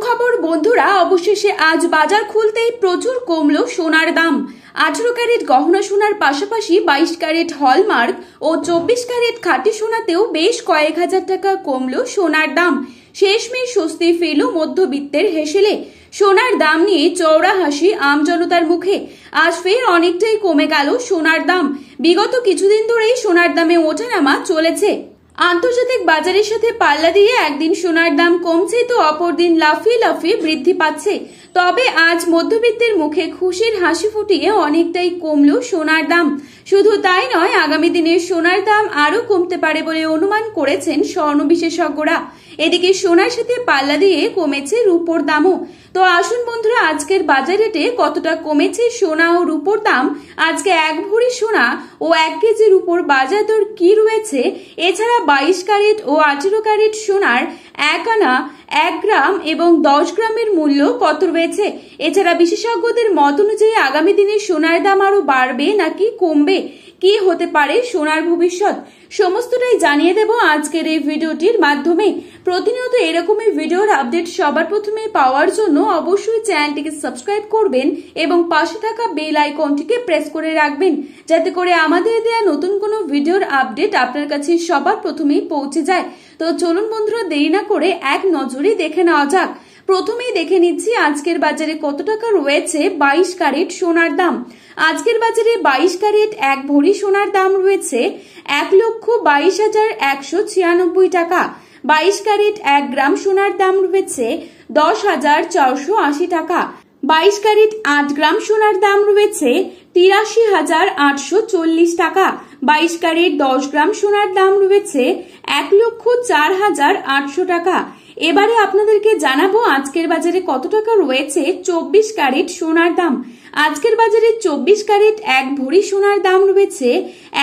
সুখবর বন্ধুরা, অবশেষে আজ বাজার খুলতেই প্রচুর কমলো সোনার দাম। 18 ক্যারেট গহনা সোনার পাশাপাশি 22 ক্যারেট হলমার্ক ও 24 ক্যারেট খাঁটি সোনাতেও বেশ কয়েক হাজার টাকা কমলো সোনার দাম। শেষমেশ স্বস্তি ফিরল মধ্যবিত্তের হেসেলে। সোনার দাম নিয়ে চওড়া হাসি আম জনতার মুখে। আজ ফের অনেকটাই কমে গেল সোনার দাম। বিগত কিছুদিন ধরেই সোনার দামে ওঠানামা চলেছে। আন্তর্জাতিক বাজারের সাথে পাল্লা দিয়ে একদিন সোনার দাম কমছে তো অপরদিন লাফিয়ে লাফিয়ে বৃদ্ধি পাচ্ছে। তবে আজ মধ্যবিত্তের মুখে খুশির হাসি ফুটিয়ে অনেকটাই কমলো সোনার দাম। শুধু তাই নয়, আগামী দিনে সোনার দাম আরো কমতে পারে বলে অনুমান করেছেন স্বর্ণ বিশেষজ্ঞরা। এদিকে সোনার সাথে পাল্লা দিয়ে কমেছে রূপোর দামও। তো আসুন বন্ধুরা, আজকের বাজার রেটে কতটা কমেছে সোনা ও রূপোর দাম, আজকে 1 ভরি সোনা ও 1 কেজি রূপোর বাজার দর কি রয়েছে, এছাড়া 22 ক্যারেট ও 18 ক্যারেট সোনার 1 আনা, 1 গ্রাম এবং 10 গ্রামের মূল্য কত রয়েছে, এছাড়া বিশেষজ্ঞদের মত অনুযায়ী আগামী দিনে সোনার দাম আরো বাড়বে নাকি কমবে, কি হতে পারে সোনার ভবিষ্যৎ, সমস্তটাই জানিয়ে দেব আজকের এই ভিডিওটির মাধ্যমে। প্রতিনিয়ত এরকমই ভিডিওর আপডেট সবার প্রথমে পাওয়ার জন্য অবশ্যই চ্যানেলটিকে সাবস্ক্রাইব করবেন এবং পাশে থাকা বেল আইকনটিকে প্রেস করে রাখবেন, যাতে করে আমাদের দেয়া নতুন কোনো ভিডিওর আপডেট আপনার কাছে সবার প্রথমেই পৌঁছে যায়। তো চলুন বন্ধুরা, দেরি না করে এক নজরে দেখে নেওয়া যাক। প্রথমেই দেখে নিচ্ছি আজকের বাজারে কত টাকা রয়েছে 22 ক্যারেট সোনার দাম। আজকের বাজারে 22 ক্যারেট 1 ভরি সোনার দাম রয়েছে 1,22,196 টাকা। 22 ক্যারেট 1 গ্রাম সোনার দাম রয়েছে 10,480 টাকা। 22 ক্যারেট 8 গ্রাম সোনার দাম রয়েছে 83,840 টাকা। 22 ক্যারেট 10 গ্রাম সোনার দাম রয়েছে 1,04,800 টাকা। এবারে আপনাদেরকে জানাবো আজকের বাজারে কত টাকা রয়েছে 24 ক্যারেট সোনার দাম। আজকের বাজারে 24 ক্যারেট 1 ভরি সোনার দাম রয়েছে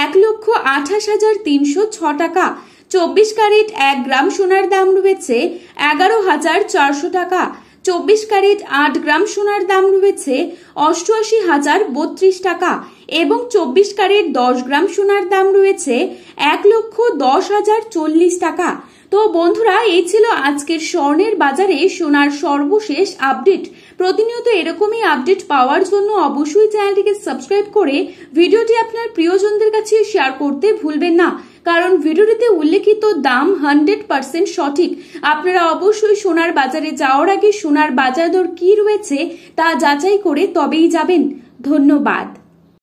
1,28,306 টাকা। 24 ক্যারেট 1 গ্রাম সোনার দাম রয়েছে 11,400 টাকা। 24 ক্যারেট 8 গ্রাম সোনার দাম রয়েছে 88,032 টাকা এবং 24 ক্যারেট 10 গ্রাম সোনার দাম রয়েছে 1,10,040 টাকা। তো বন্ধুরা, এই ছিল আজকের স্বর্ণের বাজারে সোনার সর্বশেষ আপডেট। প্রতিনিয়ত এরকমই আপডেট পাওয়ার জন্য অবশ্যই চ্যানেলটিকে সাবস্ক্রাইব করে ভিডিওটি আপনার প্রিয়জনদের কাছে শেয়ার করতে ভুলবেন না, কারণ ভিডিওটিতে উল্লেখিত দাম 100% সঠিক। আপনারা অবশ্যই সোনার বাজারে যাওয়ার আগে সোনার বাজার দর কি রয়েছে তা যাচাই করে তবেই যাবেন। ধন্যবাদ।